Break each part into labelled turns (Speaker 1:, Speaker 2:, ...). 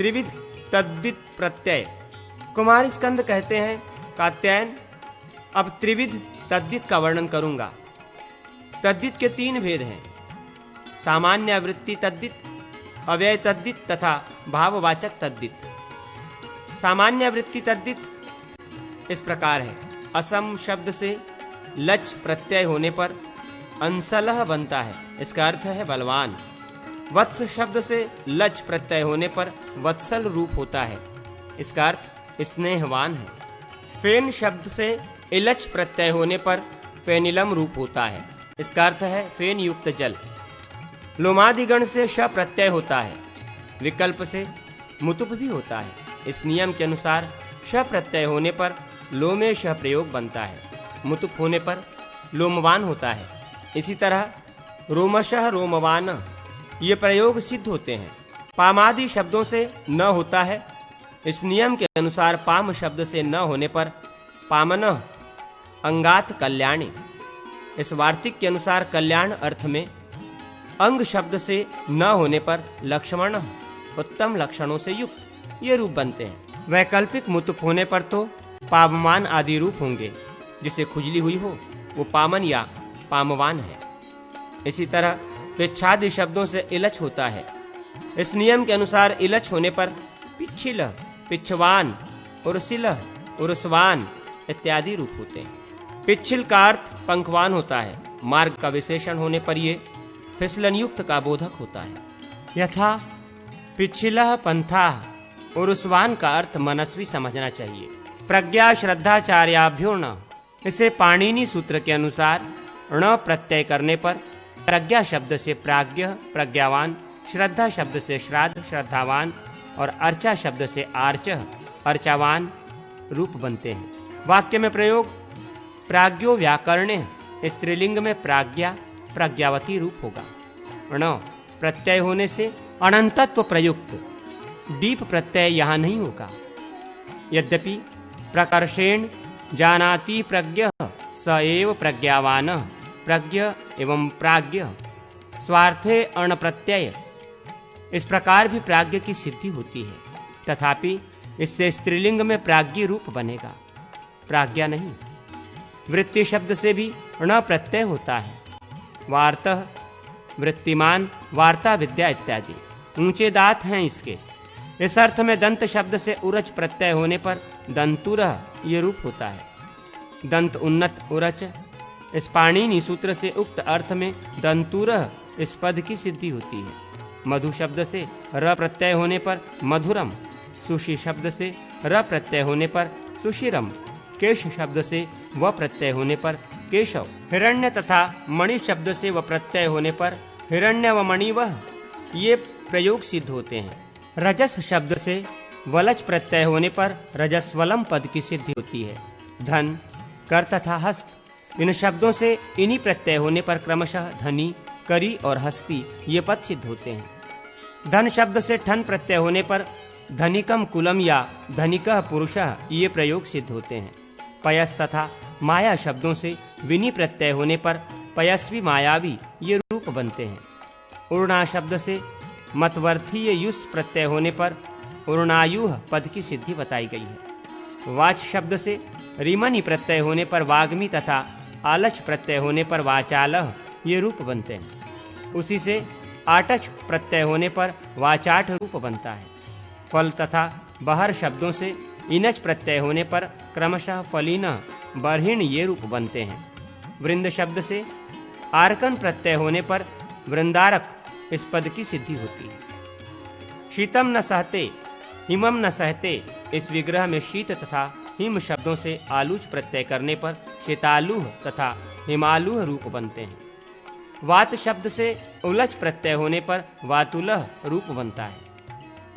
Speaker 1: त्रिविध तद्दित प्रत्यय। कुमार स्कंद कहते हैं, कात्यायन अब त्रिविध तद्दित का वर्णन करूंगा। तद्दित के 3 भेद हैं, सामान्य वृत्ति तद्दित, अव्यय तद्दित तथा भाववाचक तद्दित। सामान्य वृत्ति तद्दित इस प्रकार है। असम शब्द से लच प्रत्यय होने पर अंसलह बनता है, इसका अर्थ है बलवान। वत्स शब्द से लच प्रत्यय होने पर वत्सल रूप होता है, इसका अर्थ स्नेहवान है। फेन शब्द से इलच प्रत्यय होने पर फेनिलम रूप होता है, इसका अर्थ है फेन युक्त जल। लोमादिगण से श प्रत्यय होता है, विकल्प से मुतुप भी होता है। इस नियम के अनुसार श प्रत्यय होने पर लोमे श प्रयोग बनता है, मुतुप होने पर लोमवान होता है। इसी तरह रोमशः रोमवान ये प्रयोग सिद्ध होते हैं। पामादि शब्दों से न होता है। इस नियम के अनुसार पाम शब्द से न होने पर पामनः अंगात कल्याणी। इस वार्तिक के अनुसार कल्याण अर्थ में अंग शब्द से न होने पर लक्ष्मण उत्तम लक्षणों से युक्त ये रूप बनते हैं। वैकल्पिक मुतुप होने पर तो पावमान आदि रूप होंगे। जिसे खुजली हुई हो वो पामन या पामवान है। इसी तरह पिच्छादि शब्दों से इलच होता है। इस नियम के अनुसार इलच होने पर पिच्छिल, पिच्छवान, उर्सिल, उर्सवान इत्यादि रूप होते हैं। पिच्छिल का अर्थ पंखवान होता है। मार्ग का विशेषण होने पर ये फिसलन युक्त का बोधक होता है। यथा पिच्छिलः पंथाः, उर्सवान का अर्थ मनस्वी समझना चाहिए। प्रज्ञा श्रद्धाचार्याभ्यो न, इसे पाणिनि सूत्र के अनुसार ण प्रत्यय करने पर प्रज्ञा शब्द से प्राज्ञ प्रज्ञावान, श्रद्धा शब्द से श्राद्ध श्रद्धावान और अर्चा शब्द से आर्च अर्चावान रूप बनते हैं। वाक्य में प्रयोग प्राज्ञो व्याकरणे, स्त्रीलिंग में प्राज्ञा प्रज्ञावती रूप होगा। ण प्रत्यय होने से अनंतत्व प्रयुक्त डीप प्रत्यय यहाँ नहीं होगा। यद्यपि प्रकर्षेण जानाति प्रज्ञ स एव प्रज्ञावान, प्रज्ञ एवं प्राज्ञ स्वार्थे अण प्रत्यय, इस प्रकार भी प्राज्ञ की सिद्धि होती है। तथापि इससे स्त्रीलिंग में प्राज्ञी रूप बनेगा, प्राज्ञा नहीं। वृत्ति शब्द से भी ण प्रत्यय होता है। वार्तः वृत्तिमान, वार्ता विद्या इत्यादि ऊंचे दांत हैं इसके। इस अर्थ में दंत शब्द से उरच प्रत्यय होने पर दंतुरः ये रूप होता है। दंत उन्नत उरच, इस पाणिनि सूत्र से उक्त अर्थ में दंतुरः इस पद की सिद्धि होती है। मधु शब्द से र प्रत्यय होने पर मधुरम, सुषि शब्द से र प्रत्यय होने पर सुशिरम, केश शब्द से व प्रत्यय होने पर केशव, हिरण्य तथा मणि शब्द से व प्रत्यय होने पर हिरण्य व मणि वह, ये प्रयोग सिद्ध होते हैं। रजस शब्द से वलच प्रत्यय होने पर रजस्वलम पद की सिद्धि होती है। धन, कर तथा हस्त, इन शब्दों से इन्हीं प्रत्यय होने पर क्रमशः धनी, करी और हस्ती ये पद सिद्ध होते हैं। धन शब्द से ठन प्रत्यय होने पर धनिकम कुलम या धनिकः पुरुषः ये प्रयोग सिद्ध होते हैं। पयस तथा माया शब्दों से विनी प्रत्यय होने पर पयस्वी मायावी ये रूप बनते हैं। उर्णा शब्द से मतवर्थीय युस प्रत्यय होने पर उर्णायुः पद की सिद्धि बताई गई है। वाच शब्द से रिमनी प्रत्यय होने पर वाग्मी तथा आलच प्रत्यय होने पर वाचालह ये रूप बनते हैं। उसी से आटच प्रत्यय होने पर वाचाठ रूप बनता है। फल तथा बहर शब्दों से इनच प्रत्यय होने पर क्रमशः फलीन बरहिण ये रूप बनते हैं। वृंद शब्द से आर्कन प्रत्यय होने पर वृंदारक इस पद की सिद्धि होती है। शीतम न सहते हिमम न सहते, इस विग्रह में शीत तथा हिम शब्दों से आलूच प्रत्यय करने पर शीतालुह तथा हिमालुह रूप बनते हैं। वात शब्द से उलच प्रत्यय होने पर वातुलह रूप बनता है।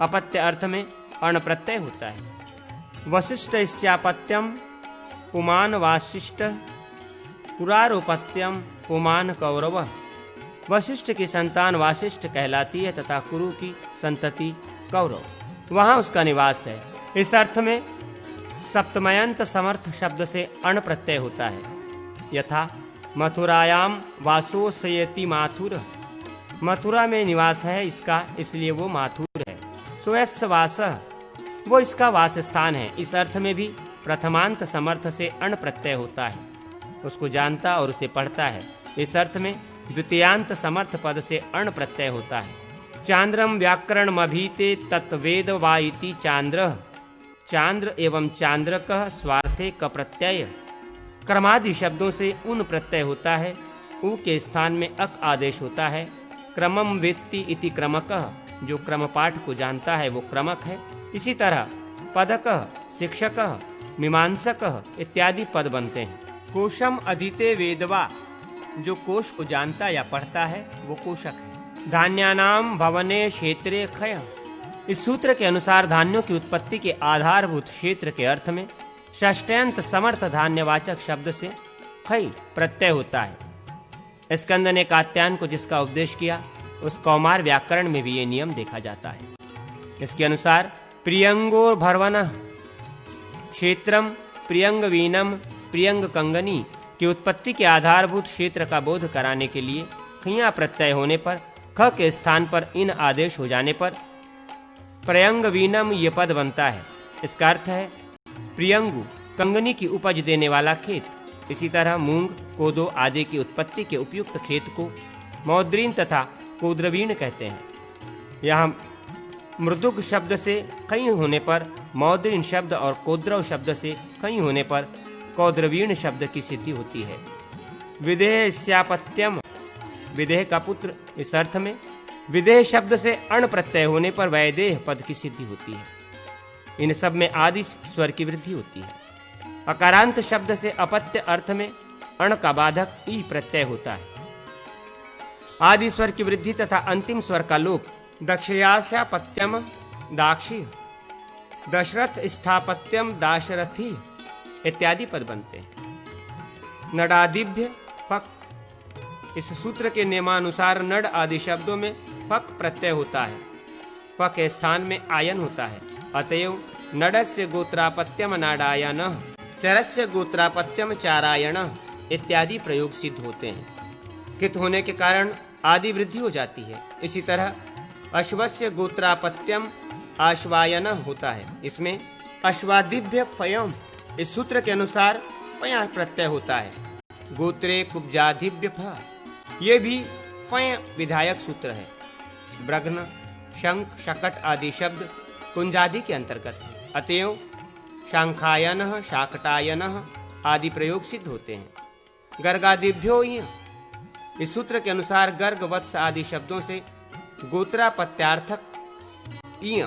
Speaker 1: अपत्य अर्थ में अण प्रत्यय होता है। वशिष्ठ इस्यापत्यम पुमान वाशिष्ठ, कुरारोपत्यम पुमान कौरव, वशिष्ठ की संतान वाशिष्ठ कहलाती है तथा कुरु की संतति कौरव, वहाँ उसका निवास है। इस अर्थ में सप्तमयंत समर्थ शब्द से अण प्रत्यय होता है। यथा मथुरायाम वासोसयति माथुर, मथुरा में निवास है इसका, इसलिए वो माथुर है। स्वयस्य वासः, वो इसका वास स्थान है। इस अर्थ में भी प्रथमांत समर्थ से अण प्रत्यय होता है, उसको जानता और उसे पढ़ता है। इस अर्थ में द्वितीयांत समर्थ पद से अण प्रत्यय होता है। चांद्रम व्याकरण मभीते तत्वेद वा इति चांद्र, चांद्र एवं चांद्रकः स्वार्थे क प्रत्यय। क्रमादि शब्दों से उन प्रत्यय होता है, उ के स्थान में अक आदेश होता है। क्रमम वेत्ति इति क्रमकः, जो क्रम पाठ को जानता है वो क्रमक है। इसी तरह पदकः, शिक्षकः, मीमांसकः इत्यादि पद बनते हैं। कोशम अधीते वेदवा, जो कोश को जानता या पढ़ता है वो कोशक है। धान्यानाम भवने क्षेत्रे खय, इस सूत्र के अनुसार धान्यों की उत्पत्ति के आधारभूत क्षेत्र के अर्थ में षष्ट्यंत समर्थ धान्यवाचक शब्द से खय प्रत्यय होता है। स्कंद ने कात्यायन को जिसका उपदेश किया उस कौमार व्याकरण में भी ये नियम देखा जाता है। इसके अनुसार प्रियंगो भरवन क्षेत्रम प्रियंग वीनम प्रियंग कंगनी की उत्पत्ति के आधारभूत क्षेत्र का बोध कराने के लिए खिया प्रत्यय होने पर ख के स्थान पर इन आदेश हो जाने पर प्रियंग वीनम ये पद बनता है। इसका अर्थ है प्रियंगु, कंगनी की उपज देने वाला खेत। इसी तरह मूंग, कोदो आदि की उत्पत्ति के उपयुक्त खेत को मौद्रीन तथा कोद्रवीण कहते हैं। यहाँ मृदुग शब्द से कई होने पर मौद्रीन शब्द और कोद्रव शब्द से कई होने पर कौद्रवीण शब्द की सिद्धि होती है। विदेह स्यापत्यम, विदेह का पुत्र, इस अर्थ में विदेह शब्द से अण प्रत्यय होने पर वैदेह पद की सिद्धि होती है। इन सब में आदि स्वर की वृद्धि होती है। अकारांत शब्द से अपत्य अर्थ में अण का बाधक ई प्रत्यय होता है। आदि स्वर की वृद्धि तथा अंतिम स्वर का लोप दक्षयास्यापत्यम दाक्षी, दशरथ स्थापत्यम दाशरथी इत्यादि पद बनते हैं। नडादिभ्य फक, इस सूत्र के नियमानुसार नड आदि शब्दों में फक प्रत्यय होता है। फक के स्थान में आयन होता है। अतएव नडस्य गोत्रापत्यम नाडायन, चरस्य गोत्रापत्यम चारायण इत्यादि प्रयोग सिद्ध होते हैं। कित होने के कारण आदि वृद्धि हो जाती है। इसी तरह अश्वस्य गोत्रापत्यम आश्वायन होता है। इसमें अश्वादिभ्य फयम, इस सूत्र के अनुसार फया प्रत्यय होता है। गोत्रे कुब्जादिभ्य फ, ये भी फय विधायक सूत्र है। ब्रग्न, शंख, शकट आदि शब्द कुंजादि के अंतर्गत है। अतएव शांखायन, शाकटायन आदि प्रयोग सिद्ध होते हैं। गर्गादिभ्यो य, इस सूत्र के अनुसार गर्ग, वत्स आदि शब्दों से गोत्रापत्यार्थक ईय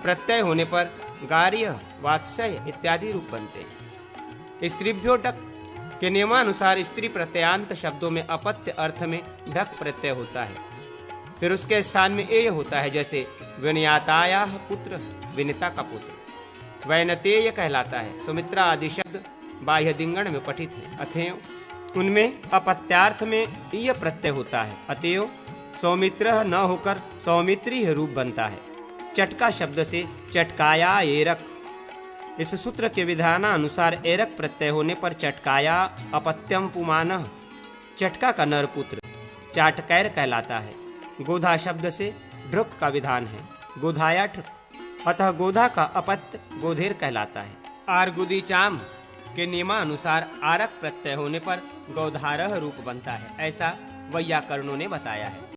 Speaker 1: प्रत्यय होने पर गार्य, वात्सय इत्यादि रूप बनते हैं। स्त्रीभ्यो डक के नियमानुसार स्त्री प्रत्ययांत शब्दों में अपत्य अर्थ में ढक प्रत्यय होता है। फिर उसके स्थान में एय होता है, जैसे विनयाताया पुत्र, विनिता का पुत्र। वैनतेय कहलाता है। सुमित्रा आदि शब्द बाह्य दिंगण में पठित है। अतएव उनमें अपत्यार्थ में ईय प्रत्यय होता है। अतएव सौमित्र न होकर सौमित्री रूप बनता है। चटका शब्द से चटकाया एरक, इस सूत्र के विधानानुसार एरक प्रत्यय होने पर चटकाया अपत्यम पुमान, चटका का नर पुत्र चाटकैर कहलाता है। गोधा शब्द से ढृक का विधान है। गोधाया ढृक, अतः गोधा का अपत्य गोधेर कहलाता है। आर्गुदी चाम के नियमानुसार आरक प्रत्यय होने पर गौधारह रूप बनता है। ऐसा वैयाकरणों ने बताया है।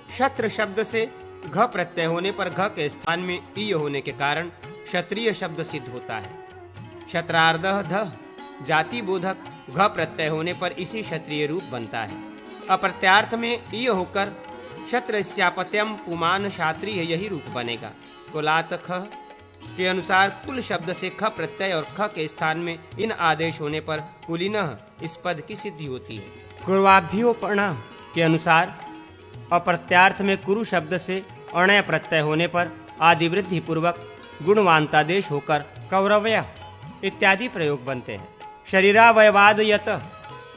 Speaker 1: क्षत्र शब्द से घ प्रत्यय होने पर घ के स्थान में ईय होने के कारण क्षत्रिय शब्द सिद्ध होता है। क्षत्रार्धः ध, जाति बोधक घ प्रत्यय होने पर इसी क्षत्रिय रूप बनता है। अप्रत्यार्थ में ईय होकर क्षत्रस्यापत्यम पुमान क्षात्रिय यही रूप बनेगा। कुलात ख के अनुसार कुल शब्द से ख प्रत्यय और ख के स्थान में इन आदेश होने पर कुलीनः इस पद की सिद्धि होती है। कुर्वाभ्योपणा के अनुसार अप्रत्यार्थ में कुरु शब्द से अणय प्रत्यय होने पर आदि वृद्धि पूर्वक गुणवांतादेश होकर कौरवय इत्यादि प्रयोग बनते हैं। शरीरावयवाद यत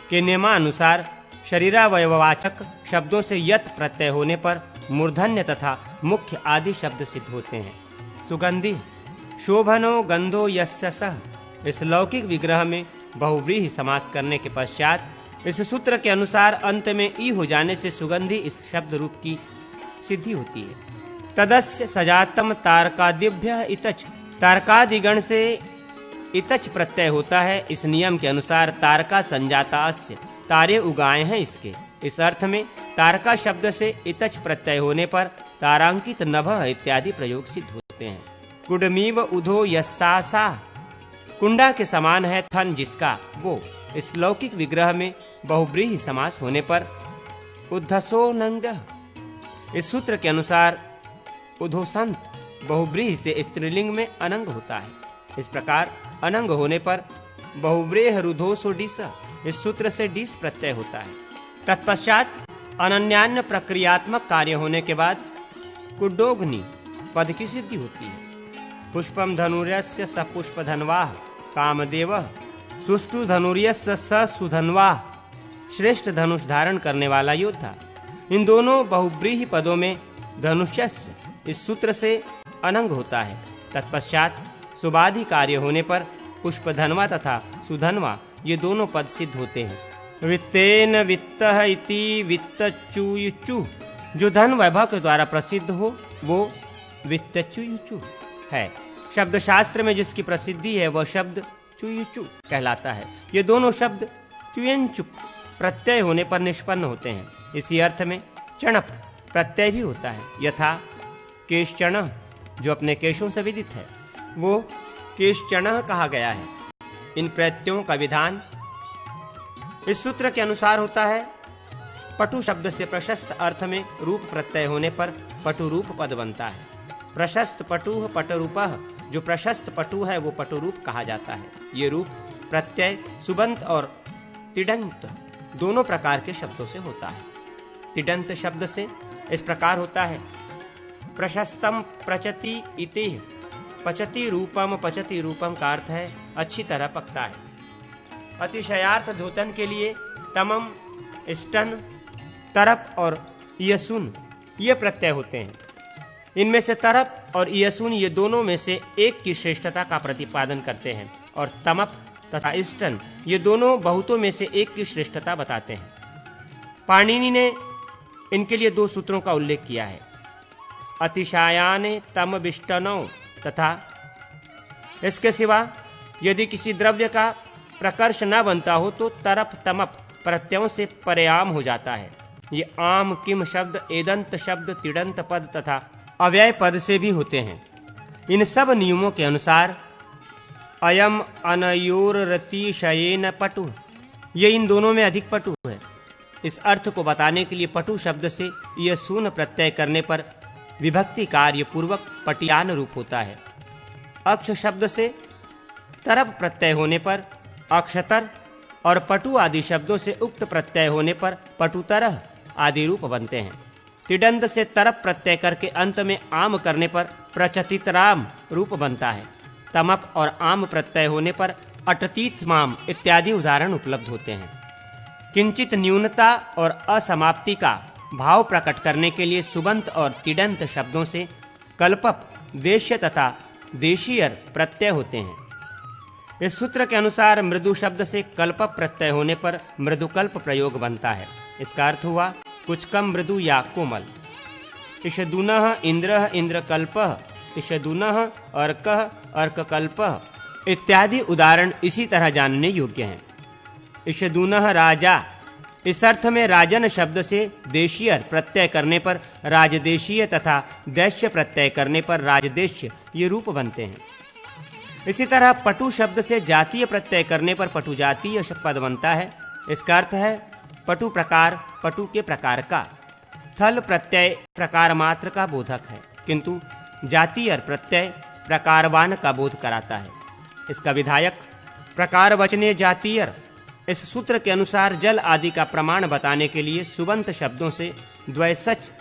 Speaker 1: के नियमानुसार शरीरावयववाचक शब्दों से यत प्रत्यय होने पर मूर्धन्य तथा मुख्य आदि शब्द सिद्ध होते हैं। सुगंधि, शोभनो गंधो यस्य सः, इस लौकिक विग्रह में बहुव्रीहि समास करने के पश्चात इस सूत्र के अनुसार अंत में ई हो जाने से सुगंधि इस शब्द रूप की सिद्धि होती है। तदस्य सजातम तारकादिभ्य इतच, तारकादिगण से इतच प्रत्यय होता है। इस नियम के अनुसार तारका संजातास्य, तारे उगाए हैं इसके। इस अर्थ में तारका शब्द से इतच प्रत्यय होने पर तारांकित नभः इत्यादि प्रयोग सिद्ध होते हैं। कुडमीव उधो यस्सा, कुंडा के समान है थन जिसका, वो। इस लौकिक विग्रह में बहुव्रीहि समास होने पर उद्धसो नंड, इस सूत्र के अनुसार उधोसंत बहुव्रीहि से स्त्रीलिंग में अनंग होता है। इस प्रकार अनंग होने पर बहुव्रेह रुधोसो डिस, इस सूत्र से डिस प्रत्यय होता है। तत्पश्चात अनन्यान्य प्रक्रियात्मक कार्य होने के बाद कुड्डोग्नि पद की सिद्धि होती है। पुष्पम धनुर्यस्य स पुष्प धनवाह कामदेवः, सुष्टु धनुर्यस्य स सुधनवाह, श्रेष्ठ धनुष धारण करने वाला योद्धा। इन दोनों बहुव्रीहि पदों में धनुष्यस्य इस सूत्र से अनंग होता है। तत्पश्चात सुबाधि कार्य होने पर पुष्पधनवा तथा सुधनवा ये दोनों पद सिद्ध होते हैं। वित्तेन वित्तः इति वित्तचुयुचु, जो धन वैभव के द्वारा प्रसिद्ध हो वो वित्तचुयुचु है। शब्द शास्त्र में जिसकी प्रसिद्धि है वह शब्द चुयुचु कहलाता है। ये दोनों शब्द चुयंचुक प्रत्यय होने पर निष्पन्न होते हैं। इसी अर्थ में चणप प्रत्यय भी होता है। यथा केशचण, जो अपने केशों से विदित है, वो केशचण कहा गया है। इन प्रत्ययों का विधान इस सूत्र के अनुसार होता है। पटु शब्द से प्रशस्त अर्थ में रूप प्रत्यय होने पर पटु रूप पद बनता है। प्रशस्त पटुः पटरूपः, जो प्रशस्त पटु है वो पटुरूप कहा जाता है। ये रूप प्रत्यय सुबंत और तिडंत दोनों प्रकार के शब्दों से होता है। तिडंत शब्द से इस प्रकार होता है। प्रशस्तम प्रचति इति, पचति रूपम का अर्थ है अच्छी तरह पकता है। अतिशयार्थ द्योतन के लिए तमम, स्टन, तरप और यसुन ये प्रत्यय होते हैं। इनमें से तरप और यसुन ये दोनों में से एक की श्रेष्ठता का प्रतिपादन करते हैं, और तमप तथा स्टन ये दोनों बहुतों में से एक की श्रेष्ठता बताते हैं। पाणिनि ने इनके लिए दो सूत्रों का उल्लेख किया है, अतिशायाने तम विष्टनौ तथा। इसके सिवा यदि किसी द्रव्य का प्रकर्ष न बनता हो तो तरप तमप प्रत्ययों से पर्याम हो जाता है। ये आम, किम शब्द, एदंत शब्द, तिडंत पद तथा अव्यय पद से भी होते हैं। इन सब नियमों के अनुसार अयम अनयोरतिशयेन पटु, ये इन दोनों में अधिक पटु है। इस अर्थ को बताने के लिए पटु शब्द से यह सून प्रत्यय करने पर विभक्ति कार्य पूर्वक पटियान रूप होता है। अक्ष शब्द से तरप प्रत्यय होने पर अक्षतर और पटु आदि शब्दों से उक्त प्रत्यय होने पर पटुतरह आदि रूप बनते हैं। तिडंत से तरप प्रत्यय करके अंत में आम करने पर प्रचतितराम रूप बनता है। तमप और आम प्रत्यय होने पर अटतीत माम इत्यादि उदाहरण उपलब्ध होते हैं। किंचित न्यूनता और असमाप्ति का भाव प्रकट करने के लिए सुबंत और तिडंत शब्दों से कल्पप, देश्य तथा देशीयर प्रत्यय होते हैं। इस सूत्र के अनुसार मृदु शब्द से कल्पप प्रत्यय होने पर मृदुकल्प प्रयोग बनता है। इसका अर्थ हुआ कुछ कम मृदु या कोमल। इषदुनः इंद्रः इंद्रकल्पः, इषदुनः अर्कः अर्ककल्पः इत्यादि उदाहरण इसी तरह जानने योग्य हैं। इषदुनः राजा, इस अर्थ में राजन शब्द से देशीयर प्रत्यय करने पर राजदेशीय तथा दैश्य प्रत्यय करने पर राजदेश्य ये रूप बनते हैं। इसी तरह पटु शब्द से जातीय प्रत्यय करने पर पटु जातीय पद बनता है। इसका अर्थ है पटु प्रकार, पटु के प्रकार का। थल प्रत्यय प्रकार मात्र का बोधक है, किंतु जातीय प्रत्यय प्रकारवान का बोध कराता है। इसका विधायक प्रकार वचने जातीय। इस सूत्र के अनुसार जल आदि का प्रमाण बताने के लिए सुबंत शब्दों से द्वैसच,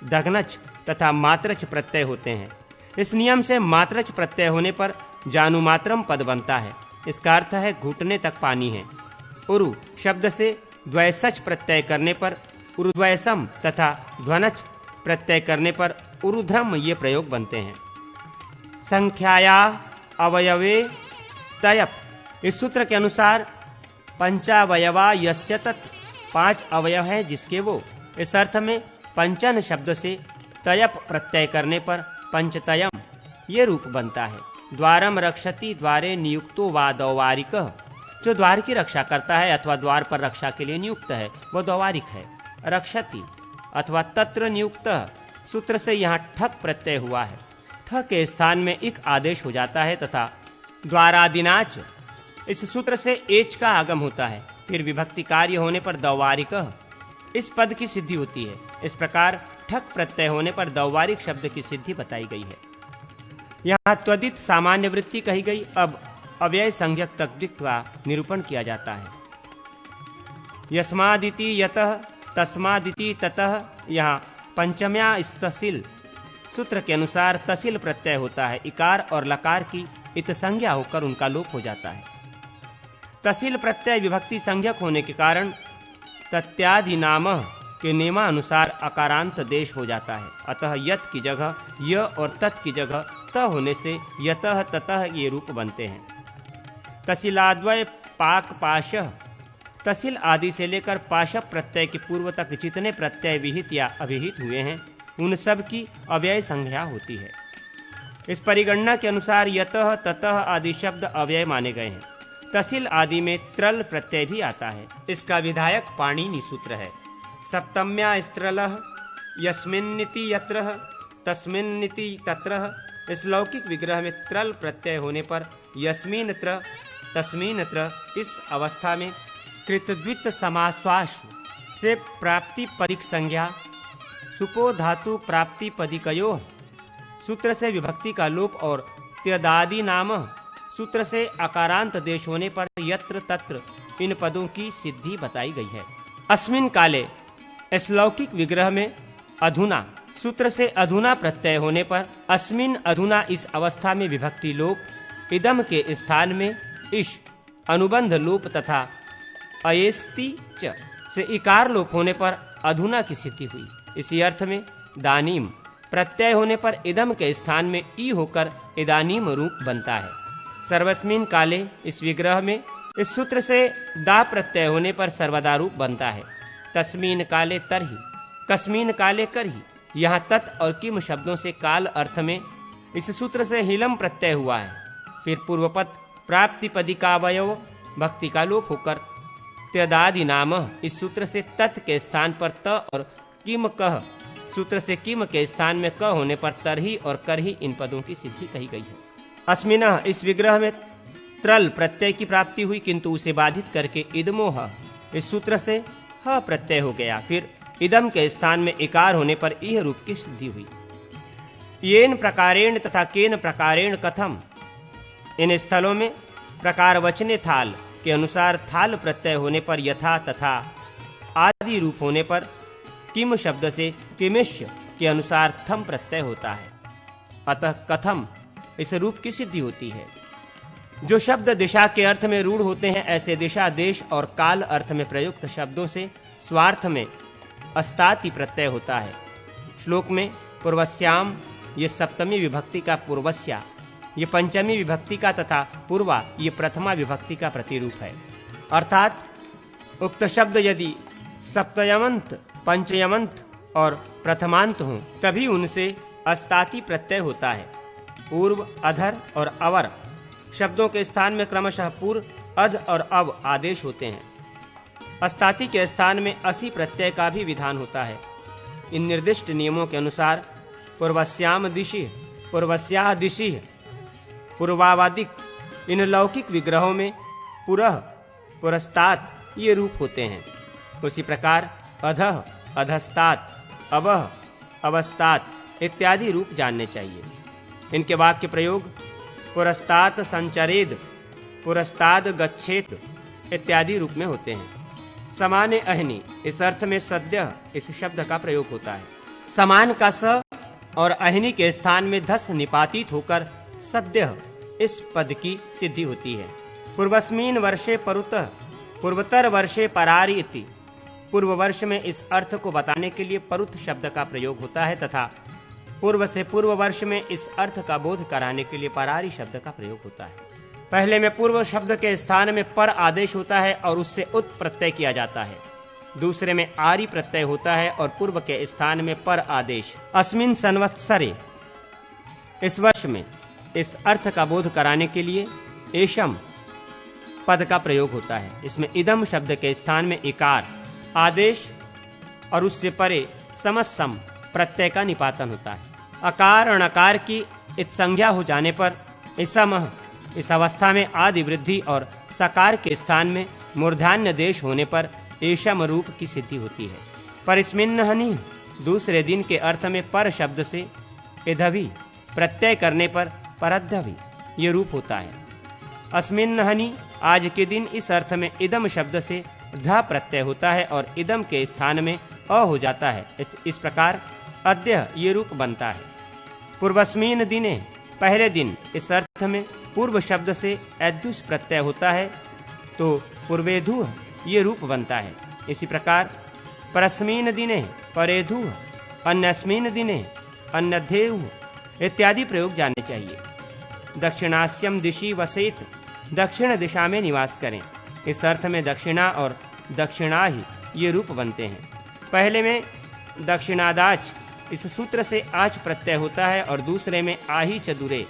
Speaker 1: दघनच तथा मात्रच प्रत्यय होते हैं। इस नियम से मात्रच प्रत्यय होने पर जानुमात्रम पद बनता है। इसका अर्थ है घुटने तक पानी है। उरु शब्द से द्वैसच प्रत्यय करने पर उरुद्वैसम तथा ध्वनच प्रत्यय करने पर उरुध्रम ये प्रयोग बनते हैं। संख्याया अवयवे तयप, इस सूत्र के अनुसार पंचावयवा यस्य तत्, 5 अवयव है जिसके वो। इस अर्थ में पंचन शब्द से तयप प्रत्यय करने पर पंचतयम ये रूप बनता है। द्वारम रक्षति द्वारे नियुक्तो वा द्वारिकः, जो द्वार की रक्षा करता है अथवा द्वार पर रक्षा के लिए नियुक्त है वह द्वारिक है। रक्षति अथवा तत्र नियुक्त सूत्र से यहाँ ठक प्रत्यय हुआ है। ठक के स्थान में इक आदेश हो जाता है तथा द्वारादिनाच इस सूत्र से एच का आगम होता है। फिर विभक्ति कार्य होने पर द्वारिकः इस पद की सिद्धि होती है। इस प्रकार ठक प्रत्यय होने पर द्वारिक शब्द की सिद्धि बताई गई है। यहाँ त्वदित सामान्य वृत्ति कही गई। अब अव्यय संज्ञक तद्धित का निरूपण किया जाता है। यस्मादिति यतः तस्मादिति ततः, यहाँ पंचम्या तसिल सूत्र के अनुसार तसिल प्रत्यय होता है। इकार और लकार की इत संज्ञा होकर उनका लोप हो जाता है। तसिल प्रत्यय विभक्ति संज्ञक होने के कारण तत्यादि नाम के नियमानुसार अकारांत देश हो जाता है। अतः यत की जगह य और तत् की जगह त होने से यतः ततः ये रूप बनते हैं। तसिलाद्वय पाक पाशः, तसिल आदि से लेकर पाश प्रत्यय के पूर्व तक जितने प्रत्यय विहित या अभिहित हुए हैं उन सब की अव्यय संज्ञा होती है। इस परिगणना के अनुसार यतः ततः आदि शब्द अव्यय माने गए हैं। तसिल आदि में त्रल प्रत्यय भी आता है। इसका विधायक पाणिनि सूत्र है। सप्तम्या स्त्रलः यस्मिन्निति यत्रः तस्मिन्निति तत्रः। इस लौकिक विग्रह में त्रल प्रत्यय होने पर यस्मिन्त्र तस्मिन्त्र इस अवस्था में कृतद्वित समाश्वास से प्राप्ति पदिक संज्ञा सुपो धातु प्राप्ति पदिकयोः सूत्र से विभक्ति का लोप और त्यदादि नाम सूत्र से अकारांत देश होने पर यत्र तत्र इन पदों की सिद्धि बताई गई है। अस्मिन काले इस लौकिक विग्रह में अधुना सूत्र से अधुना प्रत्यय होने पर अस्मिन अधुना इस अवस्था में विभक्ति लोप, इदम के स्थान में इश अनुबंध लोप तथा अयेस्ति च से इकार लोप होने पर अधुना की सिद्धि हुई। इसी अर्थ में दानीम प्रत्यय होने पर इदम के स्थान में ई होकर इदानीम रूप बनता है। सर्वस्मिन काले इस विग्रह में इस सूत्र से दा प्रत्यय होने पर सर्वदा रूप बनता है। तस्मीन काले तरहि, कस्मीन काले करहि। यहाँ तत् और किम शब्दों से काल अर्थ में इस सूत्र से हिलम प्रत्यय हुआ है। फिर पूर्वपद प्राप्ति पदिकावयव भक्ति का लोप होकर त्यदादि नाम इस सूत्र से तत् के स्थान पर त और किम कह सूत्र से किम के स्थान में क होने पर तरही और करही इन पदों की सिद्धि कही गई है। अस्मिनः इस विग्रह में त्रल प्रत्यय की प्राप्ति हुई किंतु उसे बाधित करके इदमोह इस सूत्र से ह प्रत्यय हो गया। फिर इदम के स्थान में इकार होने पर इह रूप की सिद्धि हुई। येन प्रकारेण तथा केन प्रकारेण कथम, इन स्थलों में प्रकार वचने थाल के अनुसार थाल प्रत्यय होने पर यथा तथा आदि रूप होने पर किम शब्द से किमिश्य के अनुसार थम प्रत्यय होता है। अतः कथम इस रूप की सिद्धि होती है। जो शब्द दिशा के अर्थ में रूढ़ होते हैं ऐसे दिशा देश और काल अर्थ में प्रयुक्त शब्दों से स्वार्थ में अस्ताति प्रत्यय होता है। श्लोक में पूर्वस्याम ये सप्तमी विभक्ति का पूर्वस्या, ये पंचमी विभक्ति का तथा पूर्वा ये प्रथमा विभक्ति का प्रतिरूप है। अर्थात उक्त शब्द यदि सप्तयमंत पंचयमंत और प्रथमांत हों तभी उनसे अस्ताति प्रत्यय होता है। पूर्व अधर और अवर शब्दों के स्थान में क्रमशः पूर्व अध और अव आदेश होते हैं। अस्ताति के स्थान में असि प्रत्यय का भी विधान होता है। इन निर्दिष्ट नियमों के अनुसार पूर्वस्याम दिशि, पूर्वस्याह दिशि, पूर्वावादिक इन लौकिक विग्रहों में पुरः पुरस्तात ये रूप होते हैं। उसी प्रकार अधः अधस्तात, अवः अवस्तात इत्यादि रूप जानने चाहिए। इनके वाक्य प्रयोग पुरस्तात संचरेद, पुरस्ताद गच्छेत इत्यादि रूप में होते हैं। समान अहनि इस अर्थ में सद्य इस शब्द का प्रयोग होता है। समान का स और अहनि के स्थान में धस निपातित होकर सद्य इस पद की सिद्धि होती है। पूर्वस्मिन वर्षे परुतः, पूर्वतर वर्षे परारि इति। पूर्व वर्ष में इस अर्थ को बताने के लिए परुत शब्द का प्रयोग होता है तथा पूर्व से पूर्व वर्ष में इस अर्थ का बोध कराने के लिए परारी शब्द का प्रयोग होता है। पहले में पूर्व शब्द के स्थान में पर आदेश होता है और उससे उत प्रत्यय किया जाता है। दूसरे में आरी प्रत्यय होता है और पूर्व के स्थान में पर आदेश। अस्मिन संवत्सरे, इस वर्ष में, इस अर्थ का बोध कराने के लिए एषम पद का प्रयोग होता है। इसमें इदम शब्द के स्थान में इकार आदेश और उससे परे समसम प्रत्यय का निपातन होता है। अकार और अकार की इत संज्ञा हो जाने पर इसमः, इस अवस्था में आदि वृद्धि और सकार के स्थान में मूर्धान्य देश होने पर एषम रूप की सिद्धि होती है। परिस्मिन्नहनि, दूसरे दिन के अर्थ में पर शब्द से इधवी प्रत्यय करने पर परद्धवी ये रूप होता है। अस्मिन्नहनि, आज के दिन, इस अर्थ में इदम शब्द से ध प्रत्यय होता है और इदम के स्थान में अ हो जाता है। इस प्रकार अद्य ये रूप बनता है। पूर्वस्मिन दिने, पहले दिन, इस अर्थ में पूर्व शब्द से ऐद्युष प्रत्यय होता है तो पूर्वेधु ये रूप बनता है। इसी प्रकार परस्मिन दिने परेधु, अन्यस्मिन दिने अन्यधेउ इत्यादि प्रयोग जाने चाहिए। दक्षिणास्यम दिशि वसेत, दक्षिण दिशा में निवास करें। इस अर्थ में दक्षिणा और दक्षिणा ही ये रूप बनते हैं। पहले में दक्षिणादाच, इस सूत्र से आच प्रत्यय होता है और दूसरे में आही चतुरे,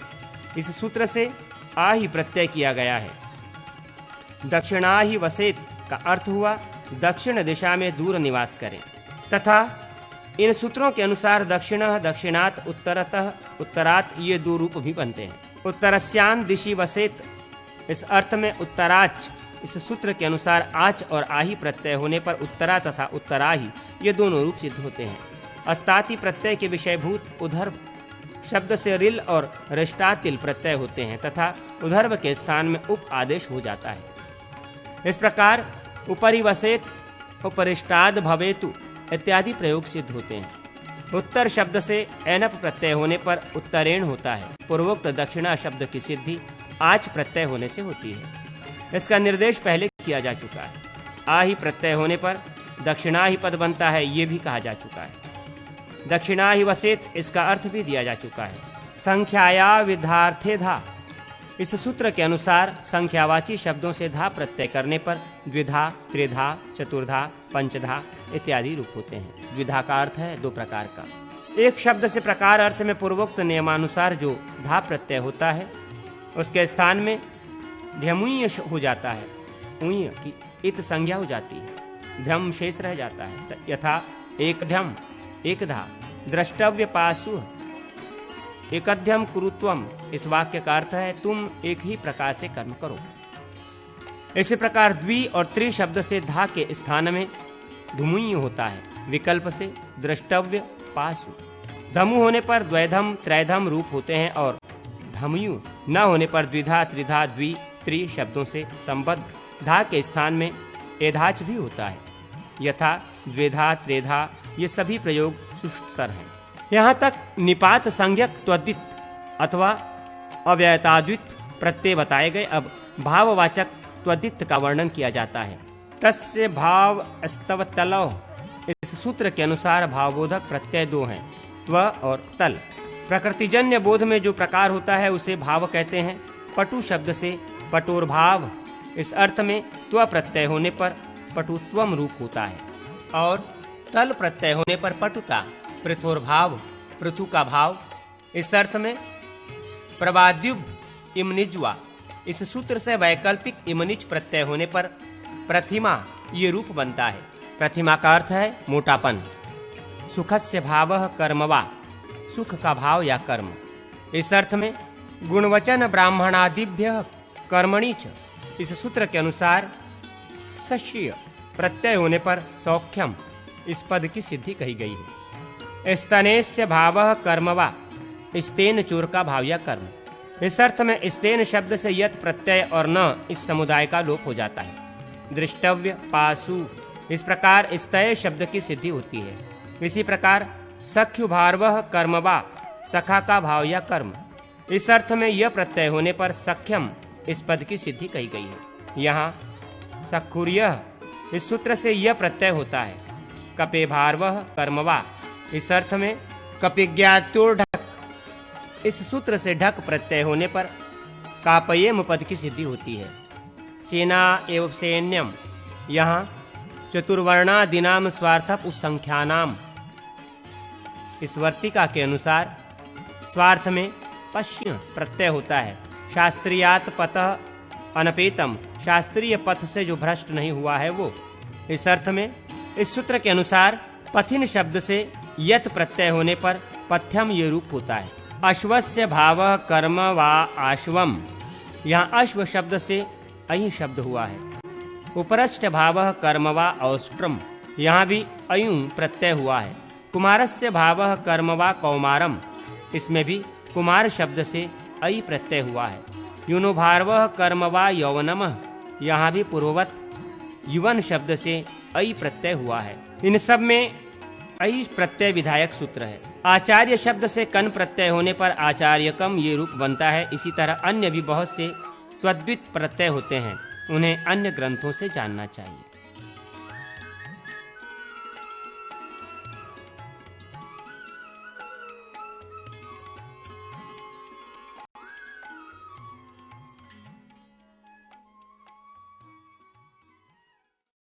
Speaker 1: इस सूत्र से आही प्रत्यय किया गया है। दक्षिणाहि वसेत का अर्थ हुआ दक्षिण दिशा में दूर निवास करें। तथा इन सूत्रों के अनुसार दक्षिणः, दक्षिणात, उत्तरतः, उत्तरात ये दो रूप भी बनते हैं। उत्तरस्यान दिशि वसेत, इस अर्थ में उत्तराच, इस सूत्र के अनुसार आच और आही प्रत्यय होने पर उत्तरा तथा उत्तराही ये दोनों रूप सिद्ध होते हैं। अस्ताति प्रत्यय के विषयभूत उधर्व शब्द से रिल और रिष्टातिल प्रत्यय होते हैं तथा उधर्व के स्थान में उप आदेश हो जाता है। इस प्रकार उपरि वसेत, उपरिष्टाद भवेतु इत्यादि प्रयोग सिद्ध होते हैं। उत्तर शब्द से एनप प्रत्यय होने पर उत्तरेण होता है। पूर्वोक्त दक्षिणा शब्द की सिद्धि आच प्रत्यय होने से होती है। इसका निर्देश पहले किया जा चुका है। आही प्रत्यय होने पर दक्षिणा ही पद बनता है, ये भी कहा जा चुका है। दक्षिणा ही वसेत, इसका अर्थ भी दिया जा चुका है। संख्याया विधार्थे धा, इस सूत्र के अनुसार संख्यावाची शब्दों से धा प्रत्यय करने पर द्विधा, त्रिधा, चतुर्धा, पंचधा इत्यादि रूप होते हैं। द्विधा का अर्थ है दो प्रकार का। एक शब्द से प्रकार अर्थ में पूर्वोक्त नियमानुसार जो धा प्रत्यय होता है उसके स्थान में ध्यमुय हो जाता है। उय की इत संज्ञा हो जाती है, ध्यम शेष रह जाता है। यथा एक ध्यम, एक धा, द्रष्टव्य पासु, एकध्यम कुरुत्वम, इस वाक्य का अर्थ है तुम एक ही प्रकार से कर्म करो। इसी प्रकार द्वि और त्रि शब्द से धा के स्थान में धुमुय होता है, विकल्प से द्रष्टव्य पासु। धमु होने पर द्वैधम, त्रैधम रूप होते हैं और धमयु न होने पर द्विधा, त्रिधा, द्वि, त्रि शब्दों से संबद्ध धा के स्थान में एधाच भी होता है। यथा द्विधा, त्रेधा ये सभी प्रयोग सुष्ठतर हैं। यहाँ तक निपात संज्ञक त्वदित अथवा अव्ययताद्वित प्रत्यय बताए गए। अब भाववाचक त्वदित का वर्णन किया जाता है। तस्य भाव स्तव तलौ, इस सूत्र के अनुसार भावबोधक प्रत्यय दो हैं, त्व और तल। प्रकृतिजन्य बोध में जो प्रकार होता है उसे भाव कहते हैं। पटु शब्द से पटोर्भाव, इस अर्थ में त्व प्रत्यय होने पर पटुत्वम रूप होता है और तल प्रत्यय होने पर पटुता, पृथोर्भाव, पृथु का भाव। इस अर्थ में प्रवाद्युब इमनिज्वा, इस सूत्र से वैकल्पिक इमनिच प्रत्यय होने पर प्रतिमा ये रूप बनता है। प्रतिमा का अर्थ है मोटापन। सुखस्य भावः कर्मवा, सुख का भाव या कर्म। इस अर्थ में गुणवचन ब्राह्मणादिभ्य कर्मणि च, इस सूत्र के अनुसार सश्य प्रत्यय होने पर सौख्यम इस पद की सिद्धि कही गई है। स्तनेस्य भावः कर्मवा, स्तेन चोर का भाव या कर्म। इस अर्थ में स्तेन शब्द से यत प्रत्यय और न इस समुदाय का लोप हो जाता है। दृष्टव्य पासु, इस प्रकार स्तय शब्द की सिद्धि होती है। इसी प्रकार सख्युभार्वः कर्मवा, सखा का भाव या कर्म। इस अर्थ में यह प्रत्यय होने पर सख्यम इस पद की सिद्धि कही गई है। यहाँ सखुर्यः, इस सूत्र से यह प्रत्यय होता है। कपे भार्वः कर्मवा, इस अर्थ में कपिज्ञात्योर्ढक, इस सूत्र से ढक प्रत्यय होने पर कापयेम पद की सिद्धि होती है। सेना एवं सैन्यम, यहाँ चतुर्वर्णादिनाम स्वार्थप उसंख्यानाम। इस वर्तिका के अनुसार स्वार्थ में पश्य प्रत्यय होता है। शास्त्रीयात पतः अनपेतम, शास्त्रीय पथ से जो भ्रष्ट नहीं हुआ है वो। इस अर्थ में इस सूत्र के अनुसार पथिन शब्द से यत प्रत्यय होने पर पथ्यम ये रूप होता है। अश्वस्य भावः कर्म वा आश्वम, यहाँ अश्व शब्द से अयि शब्द हुआ है। उपरश्च भावः कर्म वा औष्ट्रम, यहाँ भी अयु प्रत्यय हुआ है। कुमारस्य भावः कर्म वा कौमारम, इसमें भी कुमार शब्द से अयि प्रत्यय हुआ है। युनोभार्वः कर्म वा यौवनम, यहाँ भी पूर्ववत युवन शब्द से अयि प्रत्यय हुआ है। इन सब में अयि प्रत्यय विधायक सूत्र है। आचार्य शब्द से कन प्रत्यय होने पर आचार्यकम ये रूप बनता है। इसी तरह अन्य भी बहुत से त्वद्वित प्रत्यय होते हैं, उन्हें अन्य ग्रंथों से जानना चाहिए।